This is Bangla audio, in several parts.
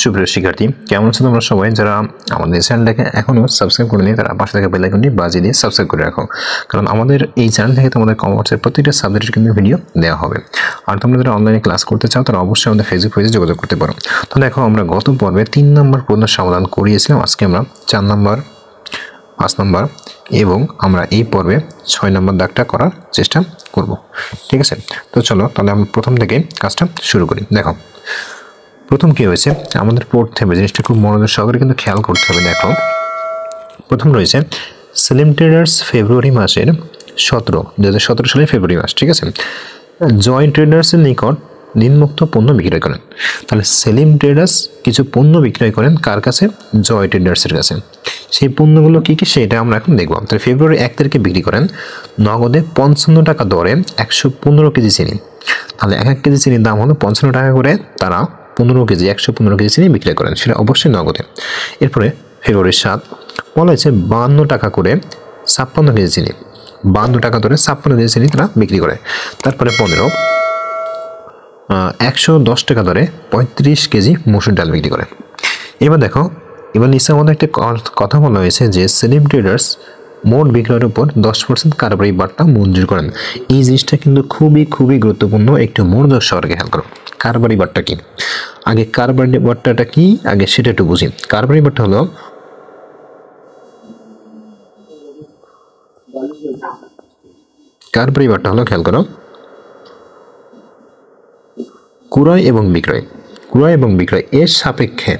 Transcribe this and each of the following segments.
সুপ্রিয় শিক্ষার্থী, কেমন আছো তোমরা সবাই? যারা আমাদের চ্যানেলটাকে এখনো সাবস্ক্রাইব করেনি তারা পাশে থাকা বেল আইকনটি বাজিয়ে দিয়ে সাবস্ক্রাইব করে রাখো, কারণ আমাদের এই চ্যানেল থেকে তোমাদের কমার্সের প্রত্যেকটা সাবজেক্টের কিন্তু ভিডিও দেওয়া হবে। আর তোমরা যারা অনলাইনে ক্লাস করতে চাও তারা অবশ্যই আমাদের ফেসবুক পেজে যোগাযোগ করতে পারো। তো দেখো, আমরা গত পর্বে 3 নম্বর প্রশ্নের সমাধান করিয়েছিলাম। আজকে আমরা 4 নম্বর, 5 নম্বর এবং আমরা এই পর্বে 6 নম্বর দাগটা করার চেষ্টা করব। ঠিক আছে, তো চলো তাহলে আমরা প্রথম থেকে কাজটা শুরু করি। দেখো, প্রথম কি হয়েছে আমাদের পড়তে হবে, জিনিসটা খুব মনোযোগ সহকারে কিন্তু খেয়াল করতে হবে। দেখো, প্রথম রয়েছে সেলিম ট্রেডার্স ফেব্রুয়ারি মাসের 2017 সালের ফেব্রুয়ারি মাস। ঠিক আছে, জয় ট্রেডার্সের নিকট ঋণমুক্ত পণ্য বিক্রয় করেন। তাহলে সেলিম ট্রেডার্স কিছু পণ্য বিক্রয় করেন কার কাছে? জয় ট্রেডার্সের কাছে। সেই পণ্যগুলো কী কী সেটা আমরা এখন দেখব। তাহলে ফেব্রুয়ারি 1 তারিখে বিক্রি করেন নগদে 55 টাকা দরে 115 কেজি চিনি। তাহলে 1 কেজি চিনির দাম হলো 55 টাকা করে, তারা 15 কেজি 115 কেজি চিনি বিক্রয় করেন, সেটা অবশ্যই নগদে। এরপরে ফেব্রুয়ারি 7 বলা হয়েছে 52 টাকা করে 56 কেজি চিনি, 52 টাকা ধরে 56 কেজি চিনি তারা বিক্রি করে। তারপরে 15 110 টাকা ধরে 35 কেজি মসুর ডাল বিক্রি করে। এবার দেখো, এবার নিচে আমাদের একটা কথা বলা হয়েছে যে সেলিম ট্রেডার্স মোট বিক্রয়ের উপর 10% কারবারি বাট্টা মঞ্জুর করেন। এই জিনিসটা কিন্তু খুবই গুরুত্বপূর্ণ, একটু মনোযোগ সহকারে খেয়াল করো। কারবারি বাট্টা কি? আগে কারবারি বাট্টাটা কি আগে সেটা একটু বুঝি। কারবারি বাট্টা হলো খেয়াল করো, ক্রয় এবং বিক্রয় এর সাপেক্ষে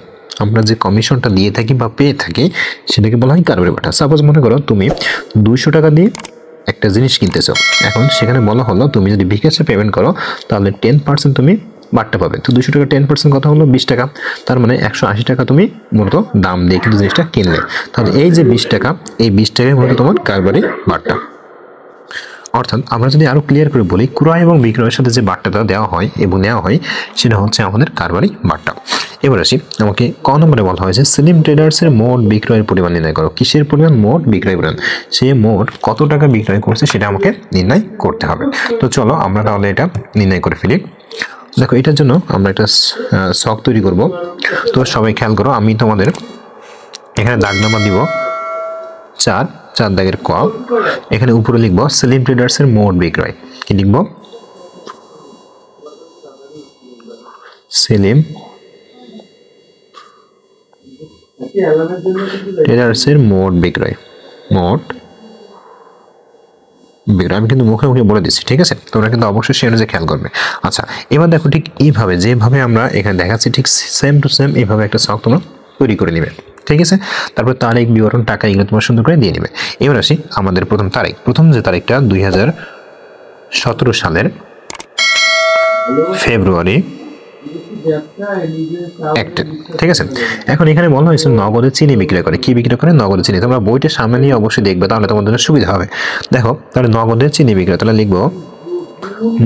আমরা যে কমিশনটা দিয়ে থাকি বা পেয়ে থাকি সেটাকে বলা হয় কারবারি বাট্টা। সাপোজ মনে করো তুমি 200 টাকা দিয়ে একটা জিনিস কিনতেছো, এখন সেখানে বলা হলো তুমি যদি বিকাশে পেমেন্ট করো তাহলে 10% তুমি বাট্টা পাবে। তো 200 টাকা 10% কথা হলো 20 টাকা, তার মানে 180 টাকা তুমি মূলত দাম দিয়ে কিন্তু জিনিসটা কিনলে। তাহলে এই যে 20 টাকা, এই 20 টাকায় মূলত তোমার কারবারি বাট্টা। অর্থাৎ আমরা যদি আরো ক্লিয়ার করে বলি, ক্রয় এবং বিক্রয়ের সাথে যে বাট্টাটা দেওয়া হয় এবং নেওয়া হয় সেটা হচ্ছে আমাদের কারবারি বাট্টা। এবার আসি, আমাকে ক নম্বরে বলা হয়েছে সেলিম ট্রেডার্সের মোট বিক্রয়ের পরিমাণ নির্ণয় করো। কিসের পরিমাণ? মোট বিক্রয় পরিমাণ। সে মোট কত টাকা বিক্রয় করছে সেটা আমাকে নির্ণয় করতে হবে। তো চলো আমরা তাহলে এটা নির্ণয় করে ফেলি। দেখো, এটার জন্য আমরা একটা ছক তৈরি করব। তো সবাই খেয়াল করো, আমি তোমাদের এখানে দাগ নাম্বার দিব 4 দাগের ক। এখানে উপরে লিখবো সেলিম ট্রেডার্সের মোট বিক্রয়। কি লিখবো? সেলিম ট্রেডার্সের মোট বিক্রয়। আমি কিন্তু মুখে বলে দিচ্ছি, ঠিক আছে? তোমরা কিন্তু অবশ্যই সেই অনুযায়ী খেয়াল করবে। আচ্ছা, এবার দেখো, ঠিক এইভাবে যেভাবে আমরা এখানে দেখাচ্ছি ঠিক সেম টু সেম এইভাবে একটা ছক তোমরা তৈরি করে নেবে। ঠিক আছে, তারপর তারিখ, বিবরণ, টাকা এগুলো তোমার সুন্দর করে দিয়ে নেবে। এবার আসি আমাদের প্রথম যে তারিখটা 2017 সালের ফেব্রুয়ারি 1। ঠিক আছে, এখন এখানে বলা হয়েছে নগদে চিনি বিক্রয় করে। কি বিক্রয় করে? নগদে চিনি। তোমরা বইটা সামনে নিয়ে অবশ্যই দেখবে, তাহলে তোমাদের জন্য সুবিধা হবে। দেখো, তাহলে নগদে চিনি বিক্রয়, তাহলে লিখবো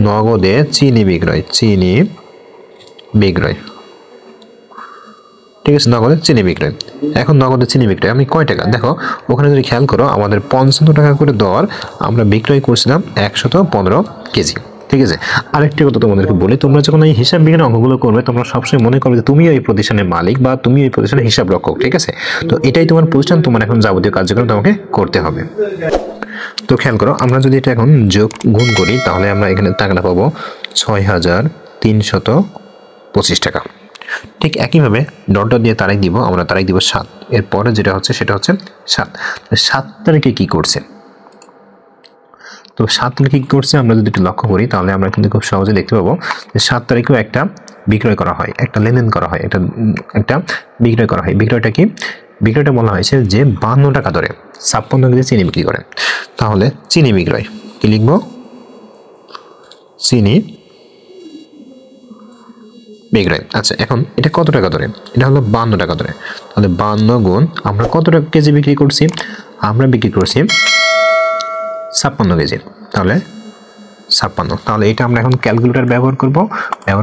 নগদে চিনি বিক্রয়। ঠিক আছে, নগদে চিনি বিক্রয়। এখন নগদে চিনি বিক্রয় আমি কয় টাকা? দেখো, ওখানে যদি খেয়াল করো আমাদের 55 টাকা করে দর, আমরা বিক্রয় করছিলাম 115 কেজি। ঠিক আছে, আরেকটি কথা তোমাদেরকে বলি, তোমরা যখন এই হিসাব বিজ্ঞানের অঙ্কগুলো করবে তোমরা সবসময় মনে করবে যে তুমি ওই প্রতিষ্ঠানের মালিক বা তুমি ওই প্রতিষ্ঠানের হিসাব রক্ষক। ঠিক আছে, তো এটাই তোমার প্রতিষ্ঠান, তোমার এখন যাবতীয় কার্যক্রম তোমাকে করতে হবে। তো খেয়াল করো, আমরা যদি এটা এখন গুণ করি তাহলে আমরা এখানে টাকাটা পাবো 6325 টাকা। ঠিক একইভাবে ডট দিয়ে তারিখ দিব, আমরা তারিখ দিব 7। এরপরে যেটা হচ্ছে সেটা হচ্ছে 7 তারিখে কি করছে। তো 7 তারিখে কি করছে আমরা যদি একটু লক্ষ্য করি তাহলে আমরা কিন্তু খুব সহজে দেখতে পাবো যে 7 তারিখেও একটা বিক্রয় করা হয়, একটা লেনদেন করা হয়, একটা বিক্রয় করা হয়। বিক্রয়টা কি? বিক্রয়টা বলা হয়েছে যে 52 টাকা ধরে 56 কেজি চিনি বিক্রি করে। তাহলে চিনি বিক্রয় কি লিখবো? চিনি বিক্রয়। আচ্ছা, এখন এটা কত টাকা ধরে? এটা হলো 52 টাকা ধরে। তাহলে 52 গুণ আমরা কত টাকা কেজি বিক্রি করছি? আমরা বিক্রি করছি 56 কেজি। তাহলে 56, তাহলে এটা আমরা এখন ক্যালকুলেটর ব্যবহার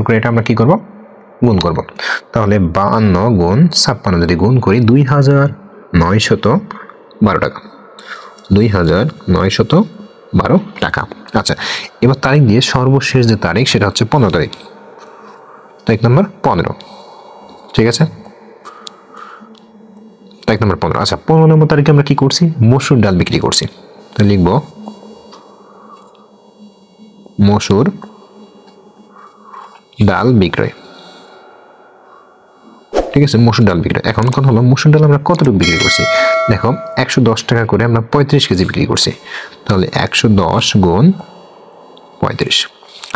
করে এটা আমরা কি করব? গুণ করব। তাহলে 52 গুণ 56 যদি গুণ করি 2912 টাকা। 2912 টাকা। আচ্ছা, এবার তারিখ দিয়ে সর্বশেষ যে তারিখ সেটা হচ্ছে 15 তারিখ। তারিখ নাম্বার 15। ঠিক আছে, তারিখ নম্বর 15। আচ্ছা 15 নম্বর তারিখে আমরা কি করছি, মসুর ডাল বিক্রি করছি। তো লিখব মসুর ডাল বিক্রয়। ঠিক আছে, মসুর ডাল বিক্রয়। এখন কোন হলো মসুর ডাল আমরা কতটুকু বিক্রি করছি, দেখো 110 টাকা করে আমরা 35 কেজি বিক্রি করছি। তাহলে 110 গুণ 35।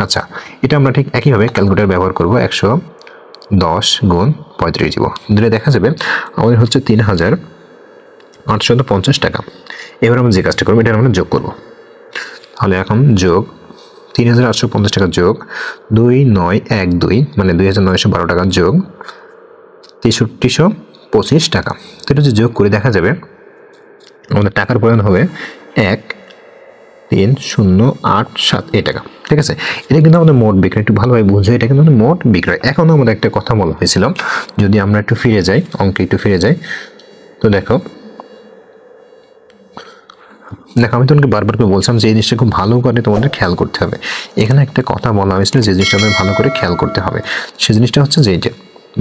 আচ্ছা এটা আমরা ঠিক একইভাবে ক্যালকুলেটর ব্যবহার করব। 110 গুণ 35 দিব, দিলে দেখা যাবে আমাদের হচ্ছে 3850 টাকা। এবার আমরা যে কাজটা করবো এটা আমরা যোগ করব। তাহলে এখন যোগ 3850 টাকা যোগ 2912 মানে 2912 টাকা যোগ 6325 টাকা। তো এটা যদি যোগ করে দেখা যাবে আমাদের টাকার পরিমাণ হবে 13087 এই টাকা। ঠিক আছে, এটা কিন্তু আমাদের মোট বিক্রয়, একটু ভালোভাবে বুঝে, এটা কিন্তু মোট বিক্রয়। এখনও আমাদের একটা কথা বলা হয়েছিল, যদি আমরা একটু ফিরে যাই, অঙ্কে একটু ফিরে যাই, তো দেখো আমি তোমাকে বারবার করে বলছিলাম যে এই জিনিসটা খুব ভালো করে তোমাদের খেয়াল করতে হবে। এখানে একটা কথা বলা হয়েছিল যে জিনিসটা আমাদের ভালো করে খেয়াল করতে হবে, সেই জিনিসটা হচ্ছে যে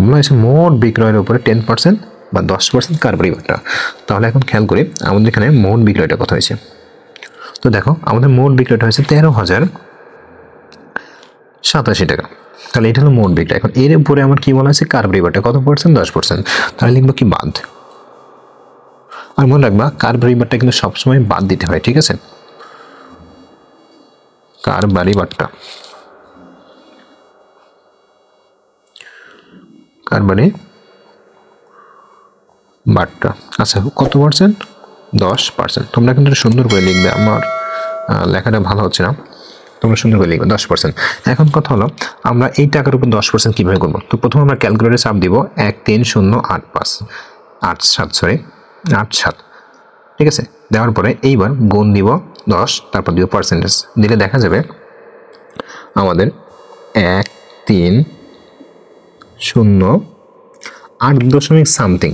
বলা হয়েছে মোট বিক্রয়ের উপরে 10% বা 10% কার পরিমাণটা। তাহলে এখন খেয়াল করি আমাদের এখানে মোট বিক্রয়টা কত হয়েছে। তো দেখো আমাদের মোট বিক্রয়টা হয়েছে 13,087 টাকা। তাহলে এটা হলো মোট বিক্রয়। এখন এর উপরে আমার কি বলা হয়েছে, কার পরিমাণটা কত পার্সেন্ট, 10%। তাহলে লিখবো কি বাদ। আর মনে রাখবা কার পরিমাণটা কিন্তু সবসময় বাদ দিতে হয়। ঠিক আছে, কার পরিমাণটা, কার পরিমাণটা। আচ্ছা কত পার্সেন্ট, 10%। তোমরা কিন্তু সুন্দর করে লিখবে, আমার লেখাটা ভালো হচ্ছে না, তোমরা সুন্দর করে লিখবে 10%। এখন কথা হলো আমরা এই টাকার উপর 10% কিভাবে করবো। তো প্রথমে আমরা ক্যালকুলেটরে চাপ দিব 13087। ঠিক আছে, দেওয়ার পরে এইবার গুণ দিব 10, তারপর দিব পার্সেন্টেজ, দিলে দেখা যাবে আমাদের 130.8 সামথিং।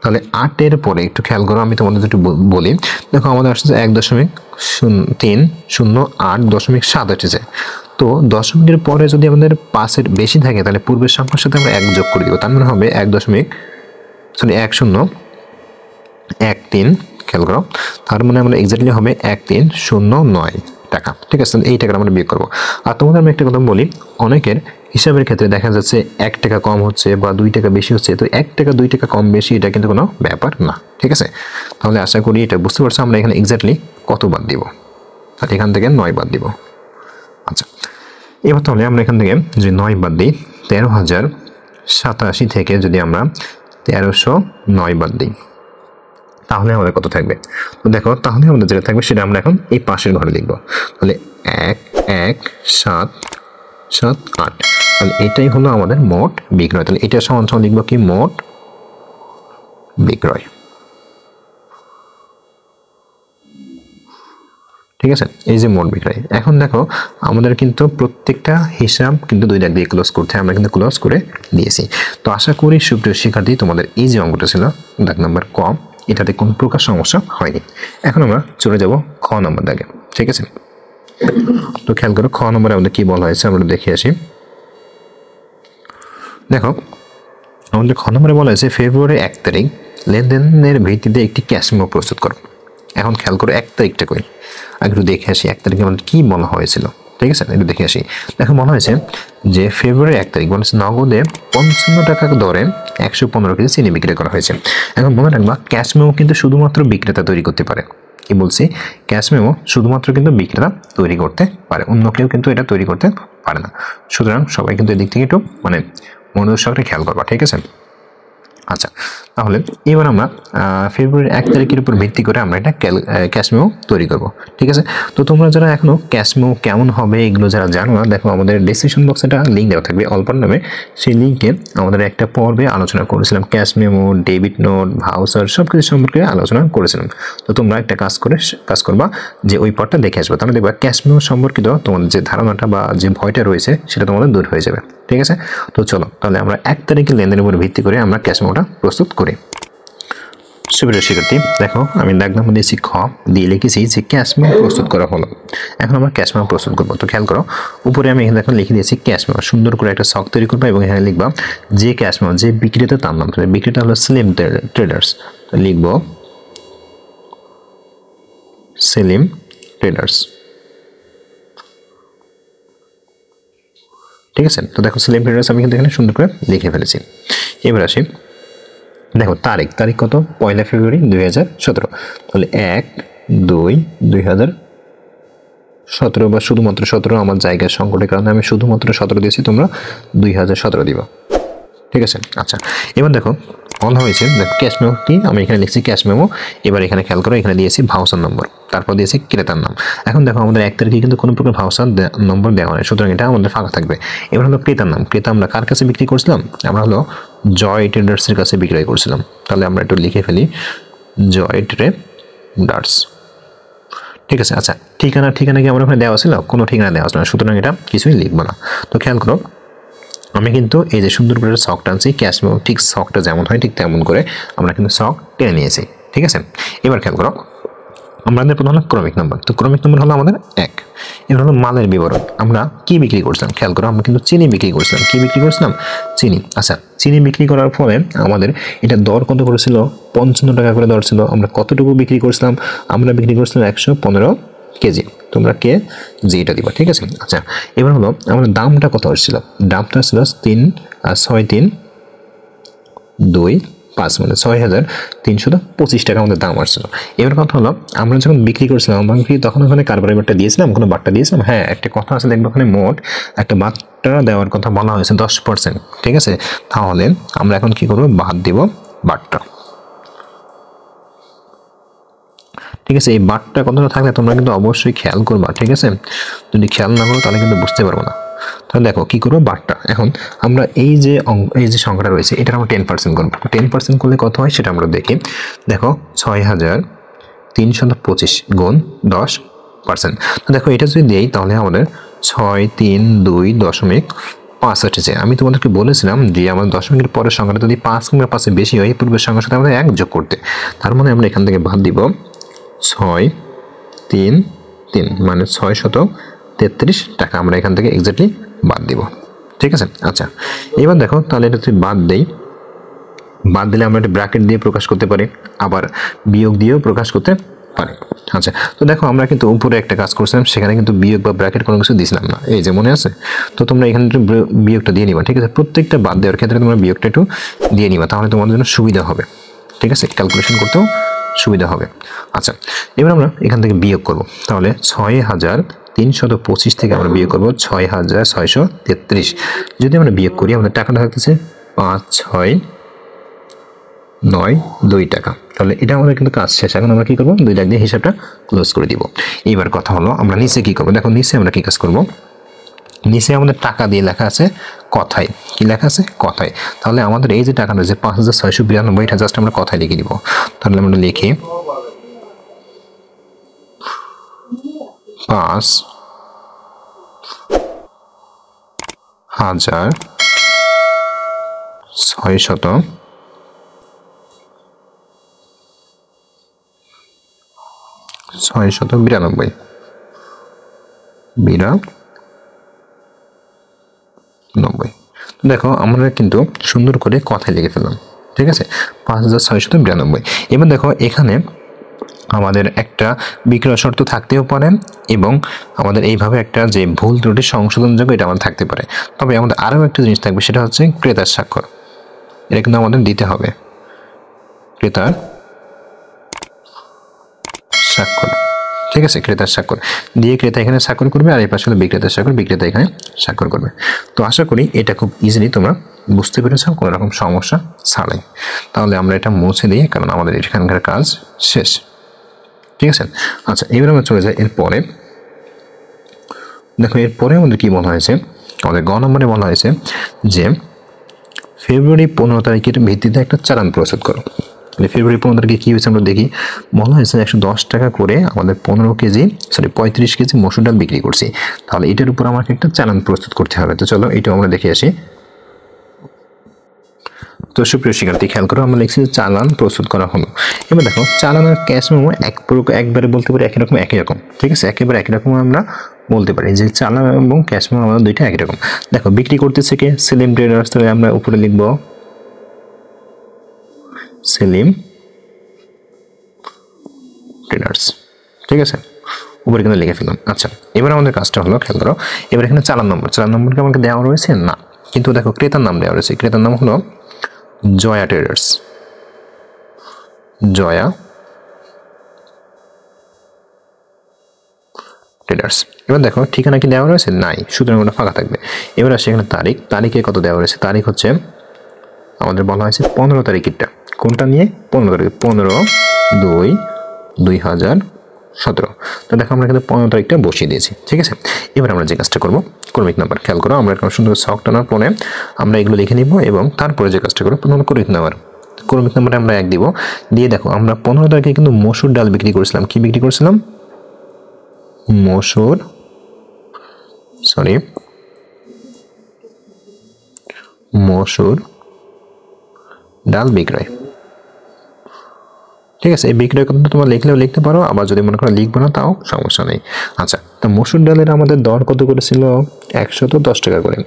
তাহলে 8-এর পরে একটু খেয়াল করো, আমি তোমাদের একটু বলি। দেখো আমাদের আসছে 1.308.7 এসেছে। তো দশমিকের পরে যদি আমাদের 5-এর বেশি থাকে তাহলে পূর্বের সংখ্যার সাথে আমরা 1 যোগ করে দিব, তার মানে হবে 1013। খেয়াল করো, তার মানে আমরা এক্স্যাক্টলি হবে 1309 টাকা। ঠিক আছে, এই টাকাটা আমরা বিয়োগ করবো। আর তোমাদের আমি একটা কথা বলি, অনেকের হিসাবের ক্ষেত্রে দেখা যাচ্ছে 1 টাকা কম হচ্ছে বা 2 টাকা বেশি হচ্ছে। তো 1 টাকা 2 টাকা কম বেশি এটা কিন্তু কোনো ব্যাপার না। ঠিক আছে, তাহলে আশা করি এটা বুঝতে পারছো আমরা এখানে এক্স্যাক্টলি কত বাদ দিব। আর এখান থেকে 9 বাদ দিব। আচ্ছা এবার তাহলে আমরা এখান থেকে যদি 9 বাদ দিই, 13,087 থেকে যদি আমরা 1309 বাদ দিই তাহলে আমাদের কত থাকবে। তো দেখো তাহলে আমাদের যেটা থাকবে সেটা আমরা এখন এই পাশের ঘরে লিখব। তাহলে 11778। তাহলে এটাই হলো আমাদের মোট বিক্রয়। তাহলে এটা সমান সমান লিখবো কি, মোট বিক্রয়। ঠিক আছে, এই যে মোট বিক্রয়। এখন দেখো আমাদের কিন্তু প্রত্যেকটা হিসাব কিন্তু 2 দাগ দিয়ে ক্লোজ করতে হয়, আমরা কিন্তু ক্লোজ করে দিয়েছি। তো আশা করি সুপ্রিয় শিক্ষার্থী তোমাদের এই যে অঙ্কটা ছিল দাগ নাম্বার ক, এটাতে কোনো প্রকার সমস্যা হয়নি। এখন আমরা চলে যাব খ নম্বর দাগে। ঠিক আছে, তো খেয়াল করো খ নম্বরে আমাদের কি বলা হয়েছে আমরা দেখে আসি। দেখো আমাদের খ নম্বরে বলা হয়েছে ফেব্রুয়ারি 1 তারিখ লেনদেনের ভিত্তিতে একটি ক্যাশ মেমো প্রস্তুত করো। এখন খেয়াল করো 1 তারিখটা কই, একটু দেখে আসি 1 তারিখে আমাদের কি বলা হয়েছিল। ঠিক আছে, একটু দেখে আসি। দেখো বলা হয়েছে যে ফেব্রুয়ারি 1 তারিখ বলেছে নগদে 55 টাকা দরে 115 কেজি চিনি বিক্রি করা হয়েছে। এখন মনে রাখবা ক্যাশ মেমো কিন্তু শুধুমাত্র বিক্রেতা তৈরি করতে পারে। কি বলছি, ক্যাশ মেমো শুধুমাত্র কিন্তু বিক্রেতা তৈরি করতে পারে, অন্য কেউ কিন্তু এটা তৈরি করতে পারে না। সুতরাং সবাই কিন্তু এদিক থেকে একটু মনোযোগ সহকারে খেয়াল করবা। ঠিক আছে, আচ্ছা তাহলে এবার আমরা ফেব্রুয়ারি 1 তারিখের উপর ভিত্তি করে আমরা এটা ক্যাশ মেমো তৈরি করব। ঠিক আছে, তো তোমরা যারা এখনো ক্যাশ মেমো কেমন হবে এগুলো যারা জানো না, দেখো আমাদের ডেসক্রিপশন বক্সে একটা লিঙ্ক দেওয়া থাকবে অল্পর নামে। সেই লিঙ্কে আমাদের একটা পর্বে আলোচনা করেছিলাম cash memo, debit note, voucher সব কিছু সম্পর্কে আলোচনা করেছিলাম। তো তোমরা একটা কাজ করবা যে ওই পর্বটা দেখে আসবে, তাহলে দেখবা ক্যাশ মেমো সম্পর্কিত তোমাদের যে ধারণাটা বা যে ভয়টা রয়েছে সেটা তোমাদের দূর হয়ে যাবে। ঠিক আছে, তো চলো তাহলে আমরা 1 তারিখের লেনদেনের উপর ভিত্তি করে আমরা ক্যাশ মেমোটা প্রস্তুত করি। সুপ্রিয় শিক্ষার্থী দেখো আমি দাগ নাম্বার দিয়েছি খ, দিয়ে লিখেছি যে ক্যাশ মেমো প্রস্তুত করা হলো। এখন আমরা ক্যাশ মেমো প্রস্তুত করবো। তো খেয়াল করো উপরে আমি এখানে এখন লিখে দিয়েছি ক্যাশ মেমো, সুন্দর করে একটা ছক তৈরি করবো এবং এখানে লিখবা যে ক্যাশ মেমো যে বিক্রেতা তার নাম, বিক্রেতা হলো স্লেম ট্রেডার্স। লিখব সেলিম ট্রেডার্স। ঠিক আছে, তো দেখো সেলিম ট্রেডার্স আমি কিন্তু এখানে সুন্দর করে লিখে ফেলেছি। এবার আসি, দেখো তারিখ কত, 1 ফেব্রুয়ারি 2017। তাহলে 1-2-2017 বা শুধুমাত্র 17, আমার জায়গার সংকটের কারণে আমি শুধুমাত্র 17 দিয়েছি, তোমরা 2017 দিবা। ঠিক আছে। আচ্ছা, এবার দেখো বলা হয়েছে, দেখো ক্যাশ মেমো কি, আমি এখানে লিখছি ক্যাশ মেমো। এবার এখানে খেয়াল করো, এখানে দিয়েছি ভাউচার নম্বর, তারপর দিয়েছি ক্রেতার নাম। এখন দেখো আমাদের 1 তারিখে কিন্তু কোনো প্রকার ভাউচার নম্বর দেওয়া হয়, সুতরাং এটা আমাদের ফাঁকা থাকবে। এবার হলো ক্রেতার নাম, ক্রেতা আমরা কার কাছে বিক্রি করছিলাম, আমরা হলো জয় ট্রেডার্সের কাছে বিক্রয় করছিলাম। তাহলে আমরা একটু লিখে ফেলি জয় ট্রেডার্স। ঠিক আছে। আচ্ছা, ঠিকানা কি আমার ওখানে দেওয়া ছিল, কোনো ঠিকানা দেওয়া ছিল না, সুতরাং এটা কিছুই লিখবো না। তো খেয়াল করো, আমি কিন্তু এই যে সুন্দর করে শক টানছি, ক্যাশ মেমো ঠিক শকটা যেমন হয় ঠিক তেমন করে আমরা কিন্তু শক টেনে নিয়েছি। ঠিক আছে। এবার খেয়াল করো, আমাদের প্রথম হলো ক্রমিক নাম্বার, তো ক্রমিক নাম্বার হলো আমাদের 1। এবার হলো মালের বিবরণ, আমরা কি বিক্রি করছিলাম, খেয়াল করো আমরা কিন্তু চিনি বিক্রি করছিলাম। কি বিক্রি করছিলাম, চিনি। আচ্ছা, চিনি বিক্রি করার ফলে আমাদের এটা দর কত করেছিল, 55 টাকা করে দর ছিল। আমরা কতটুকু বিক্রি করছিলাম, আমরা বিক্রি করছিলাম 115 কেজি। তোমরা কে জি এটা দিবা। ঠিক আছে। আচ্ছা, এবার হলো আমাদের দামটা কত হচ্ছিল, দামটা ছিল 6,325 মানে 6,325 টাকা আমাদের দাম আসছিল। এবার কথা হলো, আমরা যখন বিক্রি করছিলাম আমরা কি তখন ওখানে কারবারের বাট্টা দিয়েছিলাম, কোনো বাট্টা দিয়েছিলাম? হ্যাঁ, একটা কথা আছে, দেখবো ওখানে মোট একটা বাট্টা দেওয়ার কথা বলা হয়েছে 10%। ঠিক আছে, তাহলে আমরা এখন কি করবো, বাদ দিব বাট্টা। ঠিক আছে, এই বাট্টা কতটা থাকলে তোমরা কিন্তু অবশ্যই খেয়াল করবা। ঠিক আছে, যদি খেয়াল না করো তাহলে কিন্তু বুঝতে পারবো না। তাহলে দেখো কি করবো, বাট্টা। এখন আমরা এই যে সংখ্যাটা রয়েছে এটা আমরা 10% করবো। 10% করলে কত হয় সেটা আমরা দেখি। দেখো 6,325 গুণ 10%। তো দেখো এটা যদি দেই তাহলে আমাদের 6,302.5 আসছে। আমি তোমাদেরকে বলেছিলাম যে আমাদের দশমিকের পরের সংখ্যাটা যদি 5 কিংবা 5 বেশি হয় পূর্বের সংখ্যার সাথে আমাদের 1 যোগ করতে। তার মানে আমরা এখান থেকে বাদ দিব 633 মানে 633 টাকা আমরা এখান থেকে এক্স্যাক্টলি বাদ দিব। ঠিক আছে। আচ্ছা, এবার দেখো তাহলে এটা যদি বাদ দিলে আমরা একটা ব্র্যাকেট দিয়ে প্রকাশ করতে পারি, আবার বিয়োগ দিয়েও প্রকাশ করতে পারি। আচ্ছা, তো দেখো আমরা কিন্তু উপরে একটা কাজ করছিলাম, সেখানে কিন্তু বিয়োগ বা ব্র্যাকেট কোনো কিছু দিছিলাম না, এই যে মনে আছে। তো তোমরা এখানে বিয়োগটা দিয়ে নিবা। ঠিক আছে, প্রত্যেকটা বাদ দেওয়ার ক্ষেত্রে তোমরা বিয়োগটা একটু দিয়ে নিবা, তাহলে তোমাদের জন্য সুবিধা হবে। ঠিক আছে, ক্যালকুলেশন করতেও সুবিধা হবে। আচ্ছা, এবার আমরা এখান থেকে বিয়োগ করব। তাহলে 6,325 থেকে আমরা বিয়োগ করব 6,633। যদি আমরা বিয়োগ করি আমাদের টাকাটা থাকতেছে 5,692 টাকা। তাহলে এটা আমাদের কিন্তু কাজ শেষ। এখন আমরা কি করব, 2 লাখ দিয়ে হিসাবটা ক্লোজ করে দিব। এইবার কথা হলো আমরা নিচে কি করব, দেখো নিচে আমরা কি কাজ করব, নিচে আমাদের টাকা দিয়ে লেখা আছে কথায়, কি লেখা আছে কথায়। তাহলে আমাদের এই যে টাকাটা যে 5,692 এটা জাস্ট আমরা কথায় লিখে দিব। তাহলে আমরা লিখি 5,692 দেখো আমরা কিন্তু সুন্দর করে কথায় লিখে ফেললাম। ঠিক আছে, 5,692। এবার দেখো এখানে আমাদের একটা বিক্রয় শর্ত থাকতেও পারে এবং আমাদের এইভাবে একটা যে ভুল ত্রুটি সংশোধনযোগ্য এটা আমাদের থাকতে পারে। তবে আমাদের আরও একটা জিনিস থাকবে, সেটা হচ্ছে ক্রেতার স্বাক্ষর। এটা কিন্তু আমাদের দিতে হবে, ক্রেতার স্বাক্ষর। ঠিক আছে, ক্রেতার স্বাক্ষর দিয়ে ক্রেতা এখানে স্বাক্ষর করবে, আর এই পাশে হলো বিক্রেতার স্বাক্ষর, বিক্রেতা এখানে স্বাক্ষর করবে। তো আশা করি এটা খুব ইজিলি তোমরা বুঝতে পেরেছ, কোনো রকম সমস্যা ছাড়াই। তাহলে আমরা এটা মুছে দিই, কারণ আমাদের এখানকার কাজ শেষ। ঠিক আছে। আচ্ছা, এবার আমরা চলে যাই এরপরে। দেখো এরপরে আমাদের কি বলা হয়েছে, আমাদের গ নম্বরে বলা হয়েছে যে ফেব্রুয়ারি 15 তারিখের ভিত্তিতে একটা চালান প্রস্তুত করো। ফেব্রুয়ারি 15 তারিখে কী হয়েছে আমরা দেখি। বলা হয়েছে 110 টাকা করে আমাদের 35 কেজি মসুর ডাল বিক্রি করছি। তাহলে এটার উপর আমাকে একটা চালান প্রস্তুত করতে হবে। তো চলো এটাও আমরা দেখে আসি। তো সুপ্রিয় শিক্ষার্থী খেয়াল করো, আমরা লিখছি চালান প্রস্তুত করা হলো। এবার দেখো চালান আর ক্যাশ মেমো একবারে বলতে পারি একই রকম। ঠিক আছে, একেবারে একই রকম আমরা বলতে পারি যে চালান এবং ক্যাশ মেমো আমাদের দুইটা একই রকম। দেখো বিক্রি করতেছে কে, সেলিম ট্রেডার্স। তাহলে আমরা উপরে লিখব সেলিম ট্রেডার্স। ঠিক আছে, উপরে কিন্তু লিখে ফেললাম। আচ্ছা, এবার আমাদের কাজটা হলো, খেয়াল করো, এবার এখানে চালান নম্বরকে আমাকে দেওয়া রয়েছে না, কিন্তু দেখো ক্রেতার নাম দেওয়া রয়েছে। ক্রেতার নাম হলো জয়া ট্রেডার্স, জয়া ট্রেডার্স। এবার দেখো ঠিকানা কি দেওয়া রয়েছে? নাই, সুতরাং ওটা ফাঁকা থাকবে। এবার আসে এখানে তারিখে কত দেওয়া রয়েছে? তারিখ হচ্ছে আমাদের বলা হয়েছে 15 তারিখেরটা। কোনটা নিয়ে? 15 তারিখ, 15/2/2017। তো দেখো আমরা কিন্তু 15 তারিখটা বসিয়ে দিয়েছি। ঠিক আছে, এবার আমরা যে কাজটা করবো, ক্রমিক নাম্বার, খেয়াল করো, আমরা এরকম সুন্দর ছক টানার পরে আমরা এগুলো লিখে নিব এবং তারপরে যে কাজটা করবো, প্রথমে ক্রমিক নাম্বারে আমরা 1 দিব। দিয়ে দেখো আমরা 15 তারিখে কিন্তু মসুর ডাল বিক্রি করেছিলাম। কি বিক্রি করেছিলাম? মসুর ডাল বিক্রয়। ঠিক আছে, এই বিক্রয় কথা তোমরা লিখলেও লিখতে পারো, আবার যদি মনে করো লিখবো না তাও সমস্যা নেই। আচ্ছা, তো মসুর ডালের আমাদের দর কত করেছিল? 110 টাকা করে।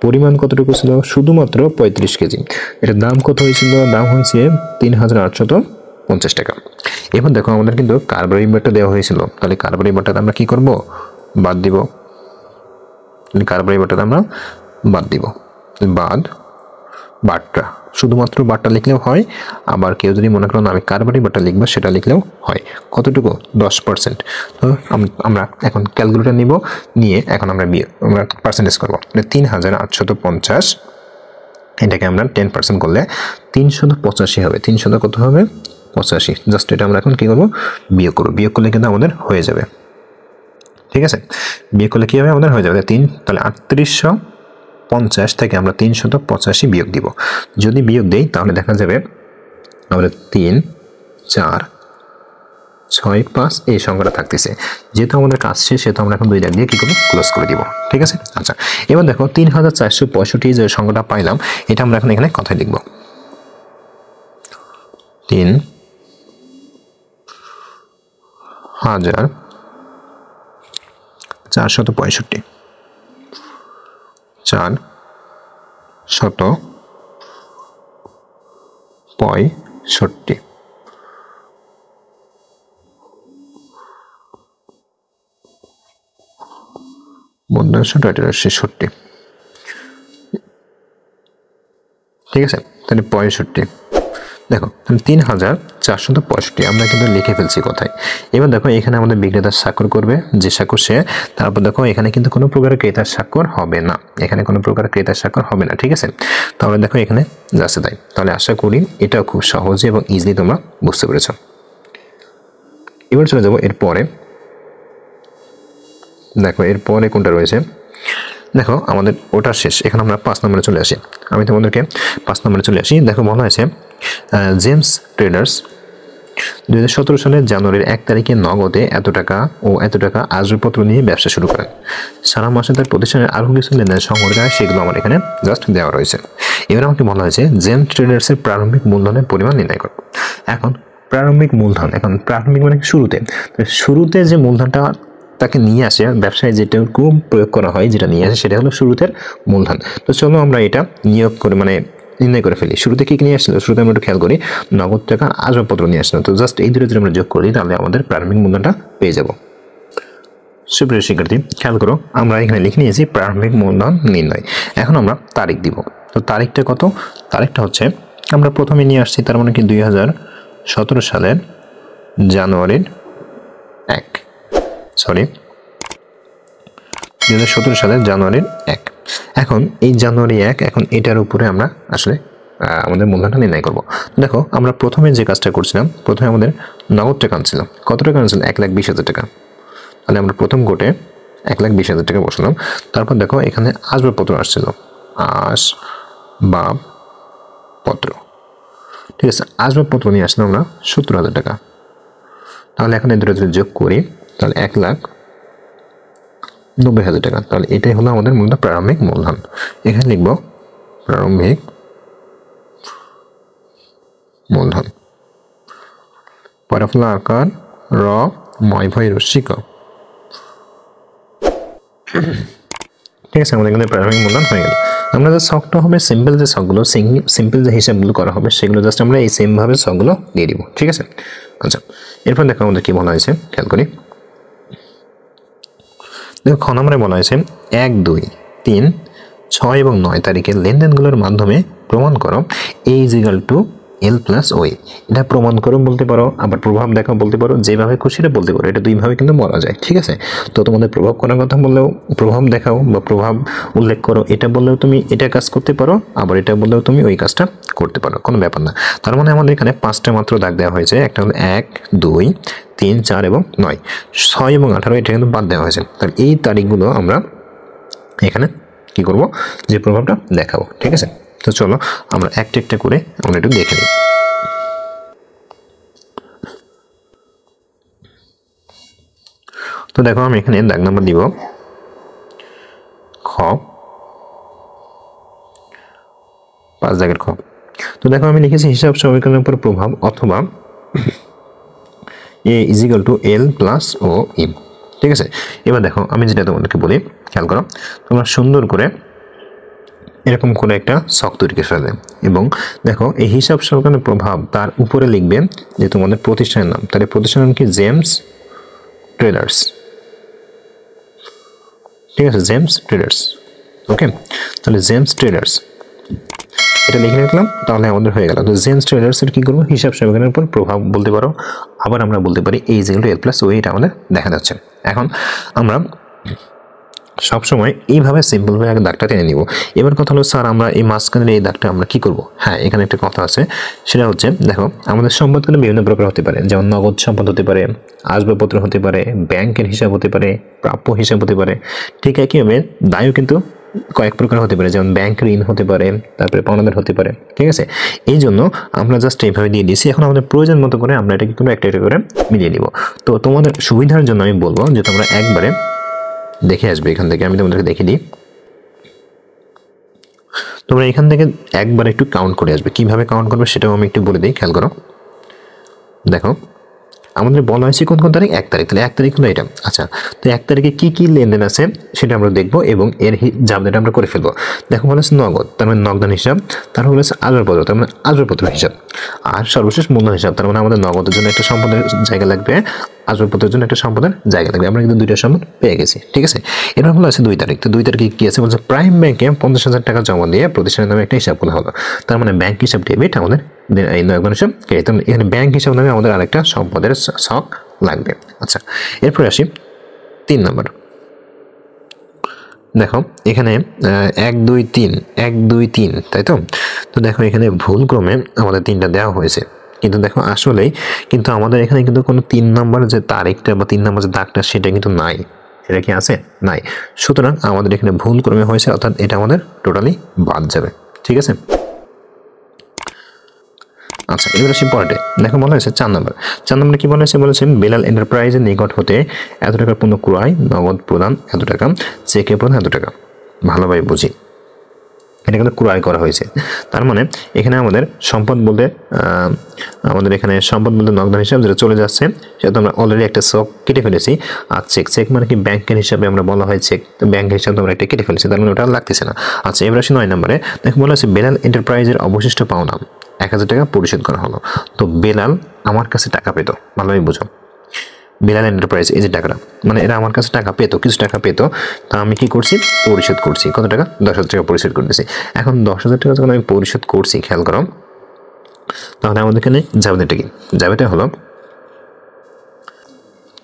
পরিমাণ কতটুকু ছিল? শুধুমাত্র 35 কেজি। এটার দাম কত হয়েছিল? দাম হয়েছে 3850 টাকা। এবার দেখো আমাদের কিন্তু কার্বরি বাটা দেওয়া হয়েছিল, তাহলে কার্বরি বাটাতে আমরা কি করব? বাদ দিব। কার্বরি বাটাতে আমরা বাদ দিব, বাটটা, শুধুমাত্র বাটটা লিখলেও হয়। আবার কেউ যদি মনে করেন আমি কার্বরি বাটা লিখবো, সেটা লিখলেও হয়। কতটুকু? 10%। তো আমরা এখন ক্যালকুলেটর নিব, নিয়ে এখন আমরা পার্সেন্টেজ করবো। 3850, এটাকে আমরা 10% করলে 385 হবে। 300 কত হবে? 85। জাস্ট এটা আমরা এখন কি করবো? বিয়োগ করবো। বিয়োগ করলে কিন্তু আমাদের হয়ে যাবে। ঠিক আছে, বিয়োগ করলে কি হবে? আমাদের হয়ে যাবে 3, তাহলে 3850 থেকে আমরা 385 বিয়োগ দিব। যদি বিয়োগ দেই তাহলে দেখা যাবে আমাদের 3, 4, 6, 5 এই সংখ্যাটা থাকতেছে। যেহেতু আমাদের কাজ শেষ, সেহেতু আমরা এখন 2 লাখ দিয়ে কি করবো? ক্লোজ করে দিব। ঠিক আছে, আচ্ছা, এবার দেখো 3465 যে সংখ্যাটা পাইলাম, এটা আমরা এখন এখানে কথায় লিখব। 3465, 465। ঠিক আছে, তাহলে 65। দেখো 3465 আমরা কিন্তু লিখে ফেলছি কথায়। এবার দেখো এখানে আমাদের বিক্রেতার স্বাক্ষর করবে, যে স্বাক্ষর সে। তারপর দেখো এখানে কিন্তু কোনো প্রকার ক্রেতার স্বাক্ষর হবে না, ঠিক আছে। তাহলে দেখো এখানে যাচ্ছে তাই। তাহলে আশা করি এটাও খুব সহজে এবং ইজিলি তোমরা বুঝতে পেরেছ। এবার চলে যাবো এরপরে। দেখো এরপরে কোনটা রয়েছে? দেখো আমাদের ওটা শেষ, এখন আমরা 5 নম্বরে চলে আসি। আমি তোমাদেরকে 5 নম্বরে চলে আসি। দেখো বলা হয়েছে জেমস ট্রেডার্স 2017 সালের জানুয়ারির 1 তারিখে নগদে এত টাকা ও এত টাকা আসবাবপত্র নিয়ে ব্যবসা শুরু করেন। সারা মাসে তার প্রতিষ্ঠানের আরও কিছু লেনদেন সংগ্রহ হয়, সেগুলো আমার এখানে জাস্ট দেওয়া রয়েছে। এবার আমাকে বলা হয়েছে জেমস ট্রেডার্সের প্রারম্ভিক মূলধনের পরিমাণ নির্ণয় করো। এখন প্রারম্ভিক মূলধন, এখন প্রারম্ভিক মানে শুরুতে যে মূলধনটা তাকে নিয়ে আসে ব্যবসায়, যেটুকু প্রয়োগ করা হয়, যেটা নিয়ে আসে, সেটা হলো শুরুতের মূলধন। তো চলো আমরা এটা নিয়োগ করে নির্ণয় করে ফেলি। শুরুতে কি নিয়ে আসছিল? শুরুতে আমরা একটু খেয়াল করি, নগদ টাকা আসবাবপত্র নিয়ে আসছিল। তো জাস্ট এই দুটো যদি আমরা যোগ করি তাহলে আমাদের প্রারম্ভিক মূলধনটা পেয়ে যাব। সুপ্রিয় শিক্ষার্থী, খেয়াল করো, আমরা এখানে লিখে নিয়েছি প্রারম্ভিক মূলধন নির্ণয়। এখন আমরা তারিখ দিব। তো তারিখটা কত? তারিখটা হচ্ছে আমরা প্রথমে নিয়ে আসছি, তার মানে কি 2017 সালের জানুয়ারির 1। 2017 সালের জানুয়ারির 1। এখন এই জানুয়ারি 1, এখন এটার উপরে আমরা আসলে আমাদের মূলধনটা নির্ণয় করব। দেখো আমরা প্রথমে যে কাজটা করছিলাম, প্রথমে আমাদের নগদ টাকা আনছিল। কত টাকা আনছিল? 1,20,000 টাকা। তাহলে আমরা প্রথম কোটে 1,20,000 টাকা বসলাম। তারপর দেখো এখানে আসবাবপত্র আসছিল, আসবাবপত্র। ঠিক আছে, আসবাবপত্র নিয়ে আসলাম আমরা 70,000 টাকা। তাহলে এখন এই দুটো যদি যোগ করি তাহলে 1,90,000 টাকা। তাহলে এটাই হলো আমাদের মূলত প্রারম্ভিক মূলধন। এখানে লিখব প্রারম্ভিক মূলধন। পরফলা আকার র ময় ভয় রসিক। ঠিক আছে, আমাদের এখানে প্রারম্ভিক মূলধন হয়ে গেল। আমরা যে ছকটা হবে সিম্পল, যে ছকগুলো সিম্পল যে হিসাবগুলো করা হবে সেগুলো জাস্ট আমরা এই সেম ভাবে ছকগুলো দিয়ে দিব। ঠিক আছে, আচ্ছা এরপর দেখো আমাদের কি বলা হয়েছে, খেয়াল করি। দেখো খ নম্বরে বলা হয়েছে 1, 2, 3, 6 এবং 9 তারিখের লেনদেনগুলোর মাধ্যমে প্রমাণ করো A = L + OA। এটা প্রমাণ করো বলতে পারো, আবার প্রভাব দেখাও বলতে পারো, যেভাবে খুশি এটা বলতে পারো। এটা দুইভাবে কিন্তু বলা যায়, ঠিক আছে। তো তোমাদের প্রভাব করার কথা বললেও প্রভাব দেখাও বা প্রভাব উল্লেখ করো, এটা বললেও তুমি এটা কাজ করতে পারো, আবার এটা বললেও তুমি ওই কাজটা করতে পারো, কোনো ব্যাপার না। তার মানে আমাদের এখানে 5টা মাত্র দাগ দেওয়া হয়েছে। একটা হলো 1, 2, 3, 4 এবং 9, 6 এবং 18 এটা কিন্তু বাদ দেওয়া হয়েছে। তাহলে এই তারিখগুলো আমরা এখানে কি করব, যে প্রভাবটা দেখাবো, ঠিক আছে। তো চলো আমরা একটা একটা করে আমরা একটু দেখে নিই। তো দেখো আমি এখানে দাগ নাম্বার দিব খ, 5 দাগের খ। তো দেখো আমি লিখেছি হিসাব সমীকরণের উপর প্রভাব অথবা A = L + OE, ঠিক আছে। এবার দেখো আমি যেটা তোমাদেরকে বলি, খেয়াল করো। তোমরা সুন্দর করে এরকম করে একটা ছক তৈরি করে ফেলবে এবং দেখো এই হিসাব সমীকরণের প্রভাব তার উপরে লিখবে যে তোমাদের প্রতিষ্ঠানের নাম। তাহলে প্রতিষ্ঠানের নাম কি, জেমস ট্রেডার্স, ঠিক আছে, জেমস ট্রেডার্স। ওকে, তাহলে জেমস ট্রেডার্স এটা লিখে রাখলাম, তাহলে আমাদের হয়ে গেল। তো জেমস ট্রেডার্স এর কি করবো, হিসাব সমীকরণের উপর প্রভাব বলতে পারো। আবার আমরা বলতে পারি A = L + OA, এটা আমাদের দেখা যাচ্ছে। এখন আমরা সবসময় এইভাবে সিম্পলভাবে আগে দাগটা টেনে নিব। এবার কথা হলো স্যার আমরা এই মাঝখানের এই দাগটা আমরা কি করব। হ্যাঁ, এখানে একটা কথা আছে, সেটা হচ্ছে দেখো আমাদের সম্পদ কিন্তু বিভিন্ন প্রকার হতে পারে, যেমন নগদ সম্পদ হতে পারে, আসবাবপত্র হতে পারে, ব্যাংকের হিসাব হতে পারে, প্রাপ্য হিসাব হতে পারে। ঠিক একইভাবে দায়ও কিন্তু কয়েক প্রকার হতে পারে, যেমন ব্যাংক ঋণ হতে পারে, তারপরে পাওনাদার হতে পারে, ঠিক আছে। এই জন্য আমরা জাস্ট এইভাবে দিয়ে দিয়েছি। এখন আমাদের প্রয়োজন মতো করে আমরা এটা কি করবো, একটা একটা করে মিলিয়ে নিব। তো তোমাদের সুবিধার জন্য আমি বলবো যে তোমরা একবারে দেখে আসবে। এখান থেকে আমি তোমাদেরকে দেখিয়ে দিই। তোমরা এখান থেকে একবার একটু কাউন্ট করে আসবে। কিভাবে কাউন্ট করবে সেটাও আমি একটু বলে দিই, খেয়াল করো। দেখো আমাদের বলা হয়েছে কোন কোন তারিখ, 1 তারিখ। তাহলে 1 তারিখ হলো এটা। আচ্ছা, তো 1 তারিখে কি কি লেনদেন আছে সেটা আমরা দেখবো এবং এর জাবেদাটা আমরা করে ফেলবো। দেখো বলা হচ্ছে নগদ, তার মানে নগদান হিসাব। তারপর বলেছে আসবাবপত্র, তার মানে আসবাবপত্র হিসাব। আর সর্বশেষ মূলধন হিসাব, তার মানে আমাদের নগদের জন্য একটা সম্পদের জায়গা লাগবে, আসবাবপত্রের জন্য একটা সম্পদের জায়গা লাগবে। আমরা কিন্তু দুইটা সম্পদ পেয়ে গেছি, ঠিক আছে। এরপর হলো আছে 2 তারিখ। তো 2 তারিখে কি আছে বলছে, প্রাইম ব্যাংকে 50,000 টাকা জমা দিয়ে প্রতিষ্ঠানের নামে একটা হিসাব করা হলো। তার মানে ব্যাংক হিসাব ডেবিট, আমাদের এই নগদ হিসাব ক্রেডিট। এখানে ব্যাংক হিসাব নামে আমাদের আরেকটা সম্পদের ছক লাগবে। আচ্ছা, এরপর আসি 3 নম্বর। দেখো এখানে 1, 2, 3, 1, 2, 3, তাই তো। তো দেখো এখানে ভুল ক্রমে আমাদের 3টা দেওয়া হয়েছে, কিন্তু দেখো আসলেই কিন্তু আমাদের এখানে কিন্তু কোনো 3 নম্বর যে তারিখটা বা 3 নম্বর যে দাগটা সেটা কিন্তু নাই। এটা কি আছে? নাই। সুতরাং আমাদের এখানে ভুল ক্রমে হয়েছে, অর্থাৎ এটা আমাদের টোটালি বাদ যাবে, ঠিক আছে। আচ্ছা, এবার আসি পরেরটা। দেখো বলা হয়েছে 4 নম্বর। 4 নম্বরে কি বলা হয়েছে, বলেছেন বেলাল এন্টারপ্রাইজের নিকট হতে এত টাকার পণ্য ক্রয়, নগদ প্রদান এত টাকা, চেকে প্রদান এত টাকা। ভালোভাবে বুঝি, এটা কিন্তু ক্রয় করা হয়েছে। তার মানে এখানে আমাদের সম্পদ বলতে আমাদের এখানে সম্পদ বলতে নগদান হিসাব যেটা চলে যাচ্ছে সেটা তো আমরা অলরেডি একটা ছক কেটে ফেলেছি। আর চেক মানে কি ব্যাংকের হিসাবে আমরা বলা হয় চেক, তো ব্যাংকের হিসাবে আমরা একটা কেটে ফেলেছি, তার মানে ওটা লাগতেছে না। আচ্ছা, এবার আসি 9 নম্বরে। দেখো বলা হচ্ছে বেলাল এন্টারপ্রাইজের অবশিষ্ট পাওনা 1000 টাকা পরিশোধ করা হলো। তো বেলাল আমার কাছে টাকা পেত, ভালোভাবে বুঝো। বেলাল এন্টারপ্রাইজ এই যে টাকাটা, মানে এরা আমার কাছে টাকা পেতো, কিছু টাকা পেতো, তা আমি কি করছি, পরিশোধ করছি। কত টাকা? 10,000 টাকা পরিশোধ করতেছি। এখন 10,000 টাকা যখন আমি পরিশোধ করছি, খেয়াল করো, তাহলে আমাদের এখানে জাবেদাটা কি? জাবেদা হলো,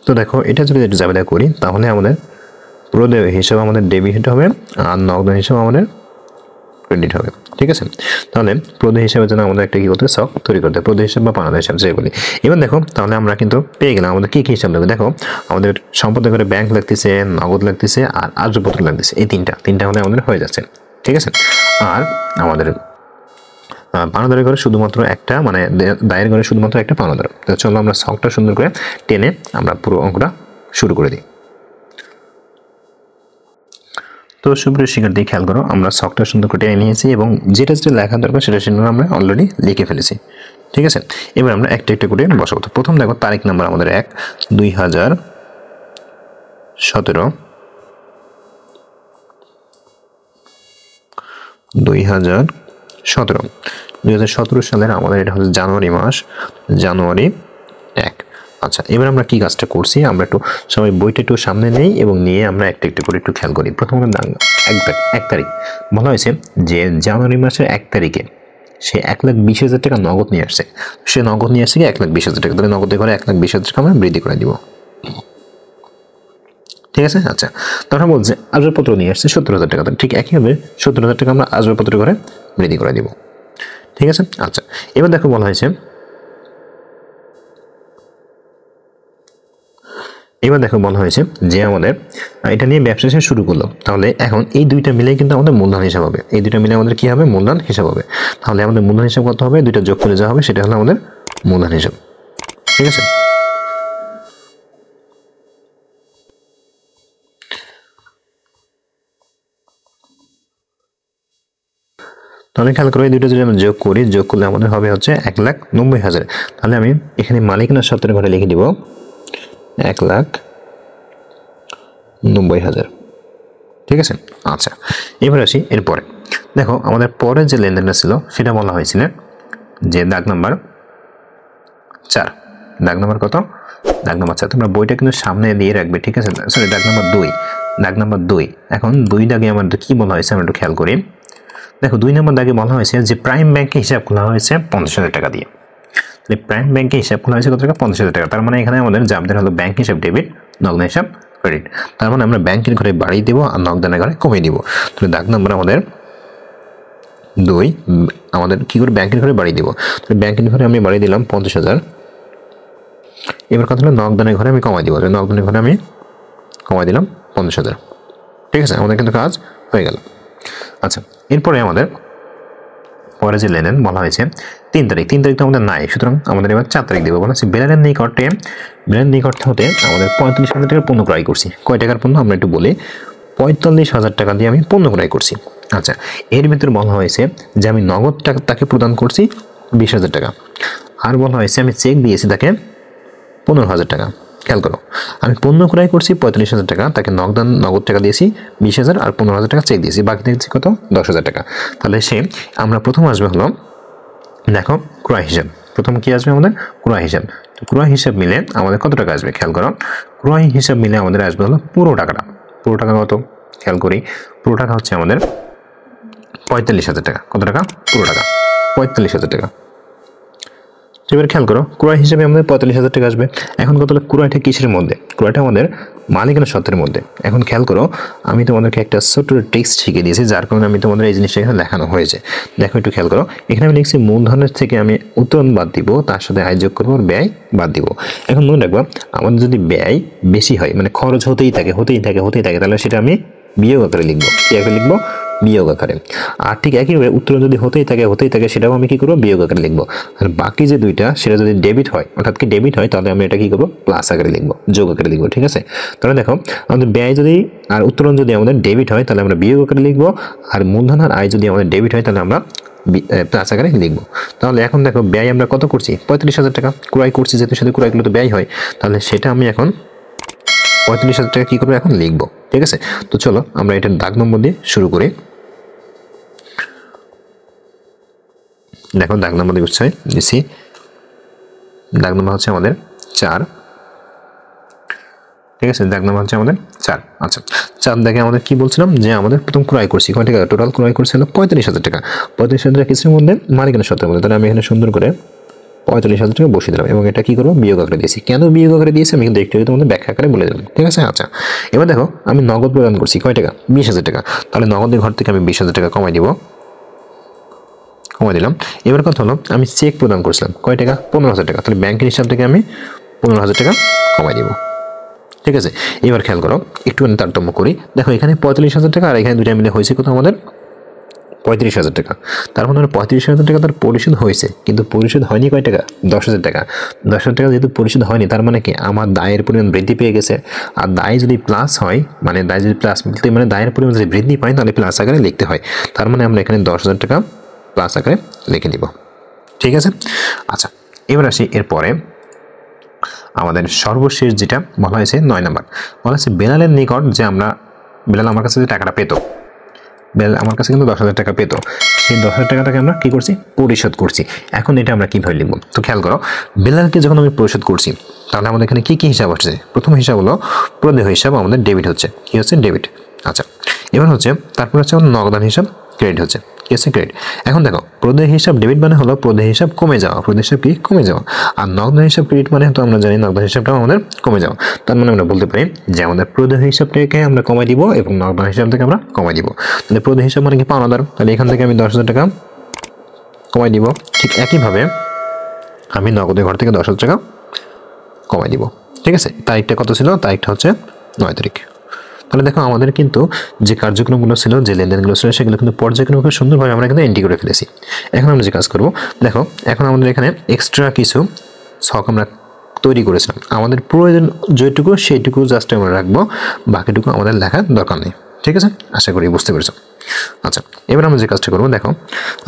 তো দেখো এটা যদি জাবেদা করি তাহলে আমাদের প্রদেয় হিসাবে আমাদের ডেবিট হবে আর নগদান হিসাবে আমাদের ক্রেডিট হবে, ঠিক আছে। তাহলে প্রদেয় হিসাবে যেন আমাদের একটা কি করতে ছক তৈরি করতে, প্রদেয় হিসাব বা পাওনাদার হিসাব যেগুলি। এবার দেখো তাহলে আমরা কিন্তু পেয়ে গেলাম আমাদের কি কি হিসাব লাগবে। দেখো আমাদের সম্পদ করে ব্যাংক লাগতেছে, নগদ লাগতেছে আর আসবাবপত্র লাগতেছে। এই তিনটা হলে আমাদের হয়ে যাচ্ছে, ঠিক আছে। আর আমাদের পাওনাদারের ঘরে শুধুমাত্র একটা, মানে দায়ের ঘরে শুধুমাত্র একটা পাওনাদার। তো চলো আমরা ছকটা সুন্দর করে টেনে আমরা পুরো অঙ্কটা শুরু করে দিই। তো সুপ্রিয় শিক্ষার্থী খেয়াল করো, আমরা ছকটা সুন্দর করে টেনে নিয়েছি এবং যেটা যেটা লেখা দরকার সেটা আমরা অলরেডি লিখে ফেলেছি, ঠিক আছে। এবার আমরা একটা একটা করে বসাবো। তো প্রথম দেখো তারিখ নাম্বার আমাদের 1, 2017, 2017 সালের আমাদের এটা হচ্ছে জানুয়ারি মাস, জানুয়ারি 1। আচ্ছা, এবার আমরা কি কাজটা করছি, আমরা একটু সবাই বইটা একটু সামনে নেই এবং নিয়ে আমরা একটা একটা করে একটু খেয়াল করি। প্রথমত 1 তারিখ বলা হয়েছে যে জানুয়ারি মাসের 1 তারিখে সে 1,20,000 টাকা নগদ নিয়ে আসছে। সে নগদ নিয়ে আসছে কি 1,20,000 টাকা, তাহলে নগদের ঘরে 1,20,000 টাকা আমরা বৃদ্ধি করে দিব। ঠিক আছে। আচ্ছা, তখন বলছে আসবাবপত্র নিয়ে আসছে 70,000 টাকা, ঠিক একইভাবে 70,000 টাকা আমরা আসবাবপত্র ঘরে বৃদ্ধি করে দিব। ঠিক আছে। আচ্ছা, এবার দেখো বলা হয়েছে যে আমাদের এটা নিয়ে ব্যবসা সে শুরু করলো, তাহলে এখন এই দুইটা মিলে কিন্তু আমাদের মূলধন হিসাব হবে। এই দুইটা মিলে আমাদের কি হবে, মূলধন হিসাব হবে। তাহলে আমাদের মূলধন হিসাব কত হবে, দুইটা যোগ করে যা হবে সেটা হলো আমাদের মূলধন হিসাব। ঠিক আছে। তাহলে খেয়াল করো এই দুটো যদি আমরা যোগ করি, যোগ করলে আমাদের হবে হচ্ছে 1,90,000। তাহলে আমি এখানে মালিকানা সত্ত্বের ঘরে লিখে দিব 1,90,000। ঠিক আছে। আচ্ছা, এবার আসি এরপরে। দেখো আমাদের পরে যে লেনদেনটা ছিল সেটা বলা হয়েছিল যে দাগ নাম্বার 4। দাগ নাম্বার কত, দাগ নাম্বার 4। তোমরা বইটা কিন্তু সামনে দিয়ে রাখবে। ঠিক আছে। সরি, দাগ নাম্বার 2। দাগ নাম্বার 2। এখন 2 দাগে আমাদের কি বলা হয়েছে আমরা একটু খেয়াল করি। দেখো 2 নম্বর দাগে বলা হয়েছে যে প্রাইম ব্যাংকে হিসাব খোলা হয়েছে 50,000 টাকা দিয়ে। তাহলে প্রাইম ব্যাংকে হিসাব খোলা হয়েছে কত টাকা, 50,000 টাকা। তার মানে এখানে আমাদের জাবদের হলো ব্যাংক হিসাব ডেবিট, নগদ হিসাব ক্রেডিট। তার মানে আমরা ব্যাংকের ঘরে বাড়িয়ে দেবো আর নগদানের ঘরে কমিয়ে দিব। তাহলে দাগ নম্বর আমাদের 2, আমাদের কি করে ব্যাংকের ঘরে বাড়িয়ে দিব। তাহলে ব্যাংকের ঘরে আমি বাড়িয়ে দিলাম 50,000। এবার কথা হলো নগদানের ঘরে আমি কমাই দিব। নগদানের ঘরে আমি কমাই দিলাম 50,000। ঠিক আছে, আমাদের কিন্তু কাজ হয়ে গেল। আচ্ছা, এরপরে আমাদের পরে যে লেনদেন বলা হয়েছে 3 তারিখ। 3 তারিখ তো আমাদের নাই, সুতরাং আমাদের এবার 4 তারিখ দেবো। বলা হচ্ছে বেলালের নিকট হতে আমাদের 45,000 টাকার পণ্য ক্রয় করছি। কয় টাকার পণ্য আমরা একটু বলি, 45,000 টাকা দিয়ে আমি পণ্য ক্রয় করছি। আচ্ছা, এর ভিতরে বলা হয়েছে যে আমি নগদ টাকা তাকে প্রদান করছি 20,000 টাকা, আর বলা হয়েছে আমি চেক দিয়েছি তাকে 15,000 টাকা। খেয়াল করো, আমি পণ্য ক্রয় করছি 45,000 টাকা, তাকে নগদ টাকা দিয়েছি 20,000 আর 15,000 টাকা চেক দিয়েছি, বাকি দিয়েছি কত, 10,000 টাকা। তাহলে আমরা প্রথম আসবে হলো দেখো ক্রয় হিসাব। প্রথম কি আসবে আমাদের, ক্রয় হিসাব। তো ক্রয় হিসাব মিলে আমাদের কত টাকা আসবে খেয়াল করো। ক্রয় হিসাব মিলে আমাদের আসবে হলো পুরো টাকাটা। পুরো টাকা কত খেয়াল করি, পুরো টাকা হচ্ছে আমাদের 45,000 টাকা। কত টাকা, পুরো টাকা 45,000 টাকা। এবার খেয়াল করো ক্রয় হিসেবে আমাদের 45,000 টাকা আসবে। এখন কত হলো, ক্রয়টা কিসের মধ্যে, ক্রয়টা আমাদের মালিকানা সত্ত্বের মধ্যে। এখন খেয়াল করো আমি তোমাদেরকে একটা ছোট্ট টেক্সট শিখিয়ে দিয়েছি, যার কারণে আমি তোমাদের এই জিনিসটা এখানে দেখানো হয়েছে। দেখো একটু খেয়াল করো, এখানে আমি লিখছি মূলধনের থেকে আমি উত্তোলন বাদ দিব, তার সাথে আয় যোগ করবো, ব্যয় বাদ দিব। এখন মনে রাখবা আমাদের যদি ব্যয় বেশি হয়, মানে খরচ হতেই থাকে, তাহলে সেটা আমি বিয়োগ আকারে লিখবো। কি আকারে লিখবো, বিয়োগ আকারে। আর ঠিক একইভাবে উত্তোলন যদি হতেই থাকে সেটাও আমি কি করবো, বিয়োগ আকারে লিখবো। আর বাকি যে দুইটা সেটা যদি ডেবিট হয়, অর্থাৎ কি ডেবিট হয়, তাহলে আমি এটা কি করবো, প্লাস আকারে লিখবো, যোগ আকারে লিখবো। ঠিক আছে। তাহলে দেখো আমাদের ব্যয় যদি আর উত্তোলন যদি আমাদের ডেবিট হয় তাহলে আমরা বিয়োগ আকারে লিখবো, আর মূলধন আর আয় যদি আমাদের ডেবিট হয় তাহলে আমরা প্লাস আকারে লিখবো। তাহলে এখন দেখো ব্যয় আমরা কত করছি, 45,000 টাকা ক্রয় করছি, যেহেতু সাথে ক্রয়গুলো তো ব্যয় হয়, তাহলে সেটা আমি এখন 45,000 টাকা কি করবো, এখন লিখবো। ঠিক আছে। তো চলো আমরা এটার দাগ নম্বর দিয়ে শুরু করি। দেখো দাগ নম্বর দিচ্ছি, দাগ নম্বর হচ্ছে আমাদের 4। ঠিক আছে, দাগ নম্বর হচ্ছে আমাদের 4। আচ্ছা, 4 দাগে আমাদের কি বলছিলাম যে আমাদের প্রথম ক্রয় করছি কয় টাকা, টোটাল ক্রয় করছি হলো 45,000 টাকা। 45,000 টাকা কিসের মধ্যে, মালিকানা সত্ত্বের মধ্যে। তাহলে আমি এখানে সুন্দর করে 45,000 টাকা বসিয়ে দিলাম এবং এটা কি করবো, বিয়োগ আকারে দিয়েছি। কেন বিয়োগ আকারে দিয়েছি আমি কিন্তু একটু তোমাদের ব্যাখ্যা আকারে বলে দিলাম। ঠিক আছে। আচ্ছা, এবার দেখো আমি নগদ প্রদান করছি কয় টাকা, 20,000 টাকা। তাহলে নগদের ঘর থেকে আমি 20,000 টাকা কমাই দিলাম। এবার কথা হলো আমি চেক প্রদান করছিলাম কয় টাকা, 15,000 টাকা। তাহলে ব্যাংকের হিসাব থেকে আমি 15,000 টাকা কমাই দিব। ঠিক আছে। এবার খেয়াল করো একটু তারতম্য করি। দেখো এখানে 45,000 টাকা আর এখানে দুইটা মিলে হয়েছে কত আমাদের, 35,000 টাকা। তার মানে 35,000 টাকা তার পরিশোধ হয়েছে, কিন্তু পরিশোধ হয়নি কয় টাকা, 10,000 টাকা। 10,000 টাকা যেহেতু পরিশোধ হয়নি, তার মানে কি আমার দায়ের পরিমাণ বৃদ্ধি পেয়ে গেছে। আর দায় যদি প্লাস হয়, মানে দায় যদি প্লাস মানে দায়ের পরিমাণ যদি বৃদ্ধি পায় তাহলে প্লাস আকারে লিখতে হয়। তার মানে আমরা এখানে 10,000 টাকা প্লাস আকারে লিখে নিব। ঠিক আছে। আচ্ছা, এবার আসি এরপরে আমাদের সর্বশেষ যেটা বলা হয়েছে 9 নম্বর, বলা হয়েছে বেলালের নিকট যে বেলাল আমার কাছে যে টাকাটা পেত, বেলাল আমার কাছে কিন্তু 10,000 টাকা পেতো, সেই 10,000 টাকাটাকে আমরা কি করছি, পরিশোধ করছি। এখন এটা আমরা কিভাবে লিখব? তো খেয়াল করো, বেলালকে যখন আমি পরিশোধ করছি তাহলে আমাদের এখানে কি কি হিসাব আসছে? প্রথম হিসাব হলো প্রদেয় হিসাব, আমাদের ডেবিট হচ্ছে, কি হচ্ছে, ডেবিট। আচ্ছা, এবার হচ্ছে তারপর হচ্ছে নগদান হিসাব ক্রেডিট হচ্ছে, কি হচ্ছে, ক্রেডিট। এখন দেখো, প্রদেয় হিসাব ডেবিট মানে হলো প্রদেয় হিসাব কমে যাওয়া, প্রদেয় হিসাব কি, কমে যাওয়া। আর নগদান হিসাব ক্রেডিট মানে তো আমরা জানি নগদান হিসাবটাও আমাদের কমে যাওয়া। তার মানে আমরা বলতে পারি যে আমাদের প্রদেয় হিসাবটাকে আমরা কমাই দিব এবং নগদান হিসাব থেকে আমরা কমাই দিব। তাহলে প্রদেয় হিসাব মানে কি, পাওনাদার, তাহলে এখান থেকে আমি 10,000 টাকা কমাই দিব। ঠিক একইভাবে আমি নগদের ঘর থেকে 10,000 টাকা কমাই দিব। ঠিক আছে, তারিখটা কত ছিল? তারিখটা হচ্ছে 9 তারিখ। তাহলে দেখো আমাদের কিন্তু যে কার্যক্রমগুলো ছিল, যে লেনদেনগুলো ছিল, সেগুলো কিন্তু পর্যায়ক্রমে সুন্দরভাবে আমরা কিন্তু এন্ট্রি করে ফেলেছি। এখন আমরা যে কাজ করব, দেখো এখন আমাদের এখানে এক্সট্রা কিছু ছক আমরা তৈরি করেছিলাম। আমাদের প্রয়োজন যেটুকু সেইটুকু জাস্ট আমরা রাখবো, বাকিটুকু আমাদের লেখার দরকার নেই। ঠিক আছে, আশা করি বুঝতে পেরেছো। আচ্ছা, এবার আমরা যে কাজটা করবো, দেখো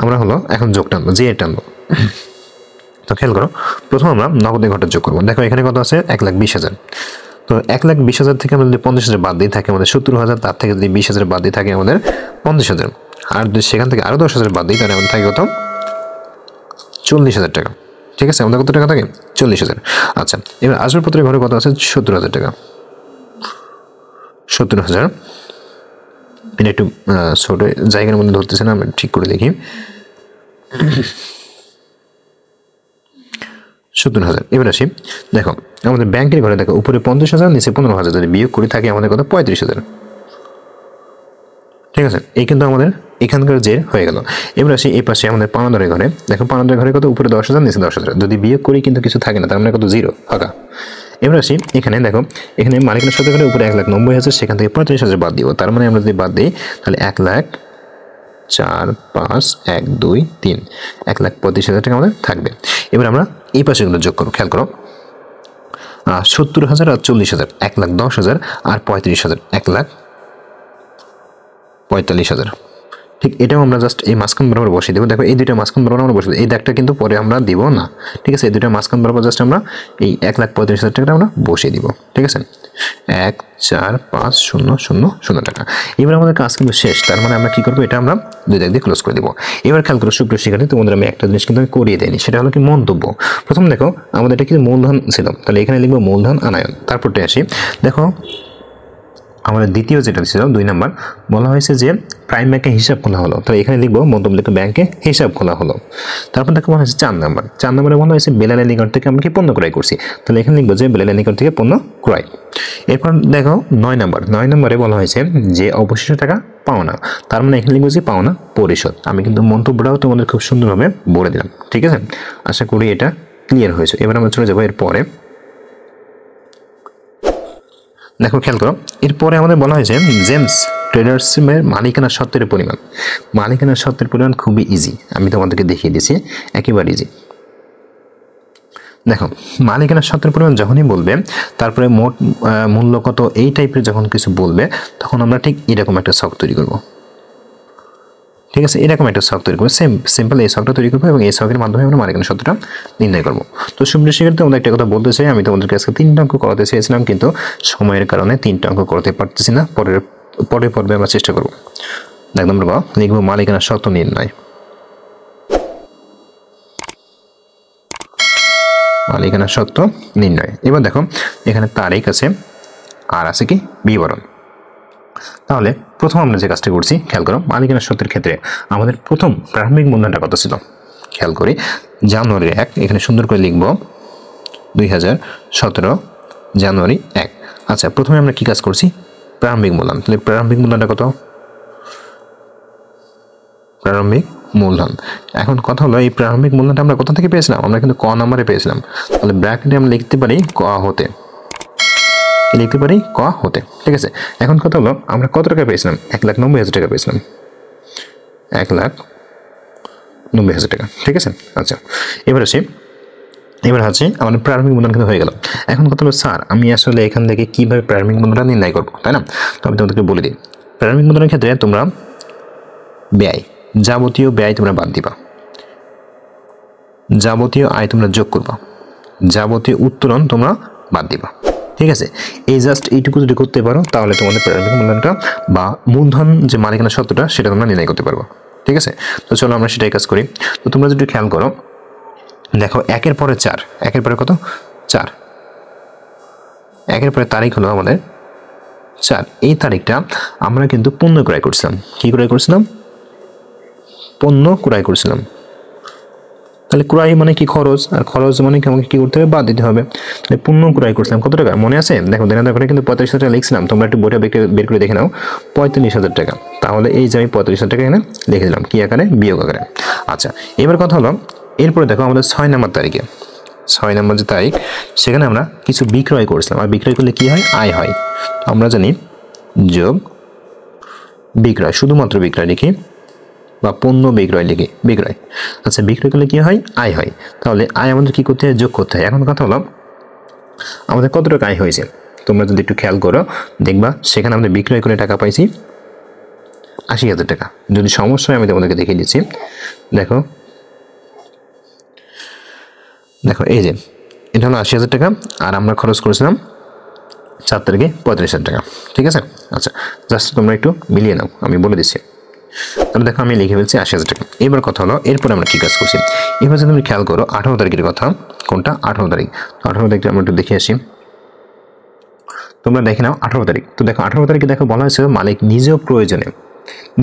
আমরা হলো এখন যোগ টানবো, যে টানবো। তো খেয়াল করো, প্রথম আমরা নগদের ঘরটা যোগ করবো। দেখো এখানে কত আছে, 1,20,000। তো 1,20,000 থেকে আমরা যদি 50,000 বাদ দিয়ে থাকে আমাদের 70,000, তার থেকে যদি 20,000 বাদ দিয়ে থাকে আমাদের 50,000, আর যদি সেখান থেকে আরও 10,000 বাদ দিই তাহলে আমাদের থাকে কত, 40,000 টাকা। ঠিক আছে, আমাদের কত টাকা থাকে, 40,000। আচ্ছা, এবার আসবাবপত্রের ঘরে কত আছে, 70,000 টাকা। 70,000, এটা একটু ছোট জায়গার মধ্যে ধরতেছে না, আমরা ঠিক করে দেখি। 70,000। এবার আসি, দেখো আমাদের ব্যাংকের ঘরে দেখো উপরে 50,000, নিচে 15,000, যদি বিয়োগ করে থাকে আমাদের কত, 35,000। ঠিক আছে, এই কিন্তু আমাদের এখানকার যে হয়ে গেল। এবার আসি এই পাশে আমাদের পাওনাদারের ঘরে, দেখো পাওনাদারের ঘরে কত, উপরে 10,000, নিচে 10,000, যদি বিয়োগ করি কিন্তু কিছু থাকে না, তার মানে কত, 0, ফাঁকা। এবার আসি এখানে, দেখো এখানে মালিকানার সূত্র ঘরে উপরে 1,90,000, সেখান থেকে 35,000 বাদ দিব। তার মানে আমরা যদি বাদ দিই তাহলে 1,04, 5, 1, 2, 3, 1,35,000 টাকা আমাদের থাকবে। এবার আমরা এই পাশেগুলো যোগ করো, খেয়াল করো, 70,000 আর 40,000, 1,10,000 আর 35,000, 1,45,000। ঠিক এটাও আমরা জাস্ট এই মাঝখান বরাবর বসিয়ে দেবো। দেখো এই দুইটা মাঝখান বরাবর আমরা বসিয়ে দেবো, এই দাগটা কিন্তু পরে আমরা দিব না। ঠিক আছে, এই দুইটা মাঝখান বরাবর জাস্ট আমরা এই 1,35,000 টাকাটা আমরা বসিয়ে দিব। ঠিক আছে, 1,4,5,0,0,0 টাকা। এবার আমাদের কাজ কিন্তু শেষ। তার মানে আমরা কি করবো, এটা আমরা দুই দাগ দিয়ে ক্লোজ করে দেবো। এবার খেয়াল করো সুপ্রিয় শিক্ষার্থী, তোমাদের আমি একটা জিনিস কিন্তু আমি করিয়ে দেয়নি, সেটা হলো কি, মন্তব্য। প্রথম দেখো আমাদের এটা কিন্তু মূলধন ছিল, তাহলে এখানে লিখবো মূলধন আনায়ন। তারপরটা আসি, দেখো আমাদের দ্বিতীয় যেটা ছিল 2 নাম্বার, বলা হয়েছে যে প্রাইম ব্যাংকে হিসাব খোলা হলো, তাহলে এখানে লিখবো মধ্যম লিখে ব্যাংকে হিসাব খোলা হলো। তারপর দেখো বলা হয়েছে 4 নাম্বার, 4 নাম্বারে বলা হয়েছে বেলালের নিকট থেকে আমরা কি পণ্য ক্রয় করছি, তাহলে এখানে লিখবো যে বেলালের নিকট থেকে পণ্য ক্রয়। এরপর দেখো 9 নাম্বার, 9 নাম্বারে বলা হয়েছে যে অবশিষ্ট টাকা পাওনা, তার মানে এখানে লিখবো যে পাওনা পরিশোধ। আমি কিন্তু মন্তব্যটাও তোমাদের খুব সুন্দরভাবে বলে দিলাম। ঠিক আছে, আশা করি এটা ক্লিয়ার হয়েছে। এবার আমরা চলে যাবো এরপরে। দেখো খেয়াল করো, এরপরে আমাদের বলা হয়েছে জেমস ট্রেডার্সের মালিকানা সত্ত্বের পরিমাণ। মালিকানা সত্ত্বের পরিমাণ খুবই ইজি, আমি তোমাদেরকে দেখিয়ে দিচ্ছি, একেবারে ইজি। দেখো মালিকানা সত্ত্বের পরিমাণ যখনই বলবে, তারপরে মোট মূল্য কত, এই টাইপের যখন কিছু বলবে, তখন আমরা ঠিক এরকম একটা ছক তৈরি করব। ঠিক আছে, এরকম একটা ছক তৈরি করবো, সিম্পল এই ছকটা তৈরি করবো এবং এই ছকের মাধ্যমে আমরা মালিকানা সত্ত্বটা নির্ণয় করবো। তো সুপ্রিয় শিক্ষার্থী, আমরা একটা কথা বলতে চাই, আমি তোমাদেরকে আজকে 3টা অঙ্ক করাতে চেয়েছিলাম, কিন্তু সময়ের কারণে 3টা অঙ্ক করতে পারতেছি না। পরের পর্বে আমরা চেষ্টা করবো। একদম লিখবো মালিকানা সত্ত্ব নির্ণয়, মালিকানা সত্ত্ব নির্ণয়। এবার দেখো এখানে তারিখ আছে আর আছে কি, বিবরণ। তাহলে প্রথম আমরা যে কাজটা করছি, খেয়াল করো, মালিকানা সত্ত্বের ক্ষেত্রে আমাদের প্রথম প্রারম্ভিক মূলধনটা কত ছিল, খেয়াল করি, জানুয়ারি 1, এখানে সুন্দর করে লিখবো 2017 জানুয়ারি 1। আচ্ছা, প্রথমে আমরা কি কাজ করছি, প্রারম্ভিক মূলধন। তাহলে প্রারম্ভিক মূলধনটা কত, প্রারম্ভিক মূলধন। এখন কথা হলো এই প্রারম্ভিক মূলধনটা আমরা কোথা থেকে পেয়েছিলাম, আমরা কিন্তু ক নাম্বারে পেয়েছিলাম। তাহলে ব্র্যাকেটে আমরা লিখতে পারি ক হতে, লিখতে পারি ক হতে। ঠিক আছে, এখন কথা হলো আমরা কত টাকা পেয়েছিলাম, 1,90,000 টাকা পেয়েছিলাম, 1,90,000 টাকা। ঠিক আছে, আচ্ছা এবার হচ্ছে আমাদের প্রারম্ভিক মূলধন কিন্তু হয়ে গেল। এখন কথা হলো স্যার, আমি আসলে এখান থেকে কিভাবে প্রারম্ভিক মূলধনটা নির্ণয় করবো, তাই না? তো আমি তোমাদেরকে বলে দিই, প্রারম্ভিক মূলধনের ক্ষেত্রে তোমরা ব্যয়, যাবতীয় ব্যয় তোমরা বাদ দিবা, যাবতীয় আয় তোমরা যোগ করবা, যাবতীয় উত্তোলন তোমরা বাদ দিবা। ঠিক আছে, এই জাস্ট এইটুকু যদি করতে পারো তাহলে তোমাদের প্রারম্ভিক মূল্যায়নটা বা মূলধন যে মালিকানা সত্ত্বটা সেটা তোমরা নির্ণয় করতে পারবো। ঠিক আছে, তো চলো আমরা সেটাই কাজ করি। তো তোমরা যদি খেয়াল করো, দেখো একের পরে 4, একের পরে কত 4, একের পরে তারিখ হলো আমাদের 4। এই তারিখটা আমরা কিন্তু পণ্য ক্রয় করছিলাম। কি ক্রয় করছিলাম? পণ্য ক্রয় করছিলাম। তাহলে ক্রয় মানে কি? খরচ। আর খরচ মানে কি আমাকে কি করতে হবে? বাদ দিতে হবে। তাহলে পণ্য ক্রয় করছিলাম কত টাকা মনে আছে? দেখো দেনা করে কিন্তু 45,000 টাকা লিখছিলাম। তোমরা একটু বইটা বের করে দেখে নাও, 45,000 টাকা। তাহলে এই যে আমি 45,000 টাকা এখানে লিখে দিলাম, কি আকারে? বিয়োগ আকারে। আচ্ছা, এবার কথা হলো, এরপরে দেখো আমাদের 6 নম্বর তারিখে, 6 নম্বর যে তারিখ, সেখানে আমরা কিছু বিক্রয় করছিলাম। আর বিক্রয় করলে কি হয়? আয় হয়। আমরা জানি যোগ বিক্রয়, শুধুমাত্র বিক্রয় লিখি বা পণ্য বিক্রয় লিখি, বিক্রয়। আচ্ছা, বিক্রয় করলে কি হয়? আয় হয়। তাহলে আয় আমাদের কি করতে হয়? যোগ করতে হয়। এখন কথা হলো আমাদের কত টাকা আয় হয়েছে। তোমরা যদি একটু খেয়াল করো দেখবা সেখানে আমরা বিক্রয় করে টাকা পাইছি 80,000 টাকা। যদি সমস্যা হয় আমি তোমাদেরকে দেখিয়ে দিচ্ছি। দেখো দেখো এই যে এটা হলো 80,000 টাকা, আর আমরা খরচ করেছিলাম 4 তারিখে 45,000 টাকা। ঠিক আছে, আচ্ছা জাস্ট তোমরা একটু মিলিয়ে নাও, আমি বলে দিচ্ছি। তাহলে দেখো আমি লিখে ফেলছি 80,000 টাকা। এবার কথা হলো এরপরে আমরা কি কাজ করছি। এবার যদি তুমি খেয়াল করো 18 তারিখের কথা, কোনটা? 18 তারিখ। তো 18 তারিখটা আমরা একটু দেখে আসি। তোমরা দেখে নাও 18 তারিখ। তো দেখো 18 তারিখে দেখো বলা হয়েছে মালিক নিজেও প্রয়োজনে,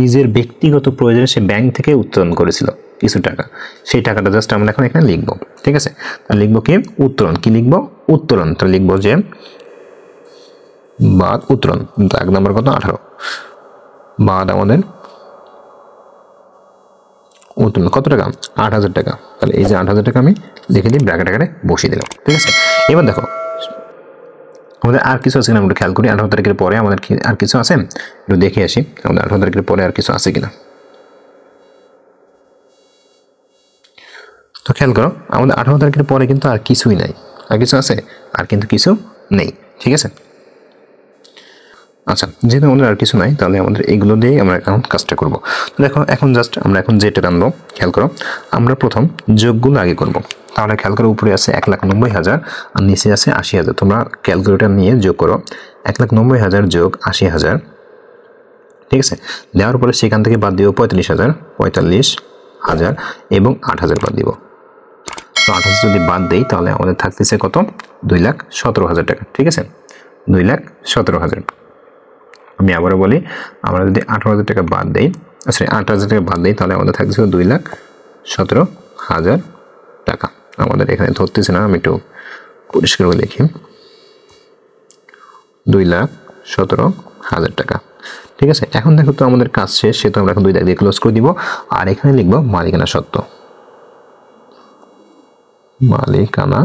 নিজের ব্যক্তিগত প্রয়োজনে সে ব্যাংক থেকে উত্তোলন করেছিল কিছু টাকা। সেই টাকাটা জাস্ট আমরা এখন এখানে লিখবো। ঠিক আছে, তাহলে লিখবো কি? উত্তোলন। কি লিখবো? উত্তোলন। তাহলে লিখবো যে বাদ উত্তোলন। দাগ নাম্বার কত? 18। বাদ আমাদের উত্তোলন কত টাকা? 8,000 টাকা। তাহলে এই যে 8,000 টাকা আমি লিখে দিই, ব্র্যাকেট আকারে বসিয়ে দিলাম। ঠিক আছে, এবার দেখো আমাদের আর কিছু আছে কিনা আমরা খেয়াল করি। 18 তারিখের পরে আমাদের কি আর কিছু আছে? একটু দেখে আসি আমাদের 18 তারিখের পরে আর কিছু আছে কিনা। তো খেয়াল করো আমাদের 18 তারিখের পরে কিন্তু আর কিছুই নাই। আর কিছু আছে? আর কিন্তু কিছু নেই। ঠিক আছে, আচ্ছা যেহেতু আমাদের আর কিছু নাই তাহলে আমাদের এইগুলো দিয়েই আমরা এখন কাজটা করব। তো দেখো এখন জাস্ট আমরা এখন যেটা আনবো, খেয়াল করো আমরা প্রথম যোগগুলো আগে করব। তাহলে খেয়াল করো উপরে আছে 1,90,000 আর নিচে আছে 80,000। তোমরা ক্যালকুলেটর নিয়ে যোগ করো 1,90,000 যোগ 80,000। ঠিক আছে, দেওয়ার পরে সেখান থেকে বাদ দিব 45,000, 45,000 এবং 8,000 বাদ দিব। তো 8,000 যদি বাদ দেই তাহলে আমাদের থাকতেছে কত? 2,17,000 টাকা। ঠিক আছে, 2,17,000। আমি আবারও বলি, আমরা যদি 18,000 টাকা বাদ দেই, আচ্ছা 8,000 টাকা বাদ দেই তাহলে আমাদের থাকছে 2,17,000 টাকা। আমাদের এখানে ধরতেছে না, আমি একটু পরিষ্কার করে লিখি, 2,17,000 টাকা। ঠিক আছে, এখন দেখো তো আমাদের কাজ শেষ, সেহেতু আমরা এখন 2 দাগ দিয়ে ক্লোজ করে দিব। আর এখানে লিখবো মালিকানা সত্ত্ব, মালিকানা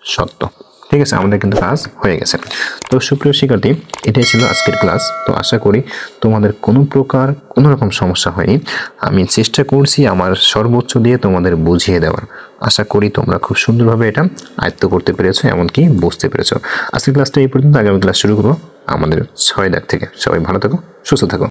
সত্ত্ব। ঠিক আছে, আমাদের কিন্তু কাজ হয়ে গেছে। তো সুপ্রিয় শিক্ষার্থী, এটাই ছিল আজকের ক্লাস। তো আশা করি তোমাদের কোনো প্রকার কোনো রকম সমস্যা হয়নি। আমি চেষ্টা করছি আমার সর্বোচ্চ দিয়ে তোমাদের বুঝিয়ে দেওয়ার। আশা করি তোমরা খুব সুন্দরভাবে এটা আয়ত্ত করতে পেরেছো, এমনকি বুঝতে পেরেছো। আজকের ক্লাসটা এই পর্যন্ত। আগামী ক্লাস শুরু করবো আমাদের 6 দাগ থেকে। সবাই ভালো থাকো, সুস্থ থাকো।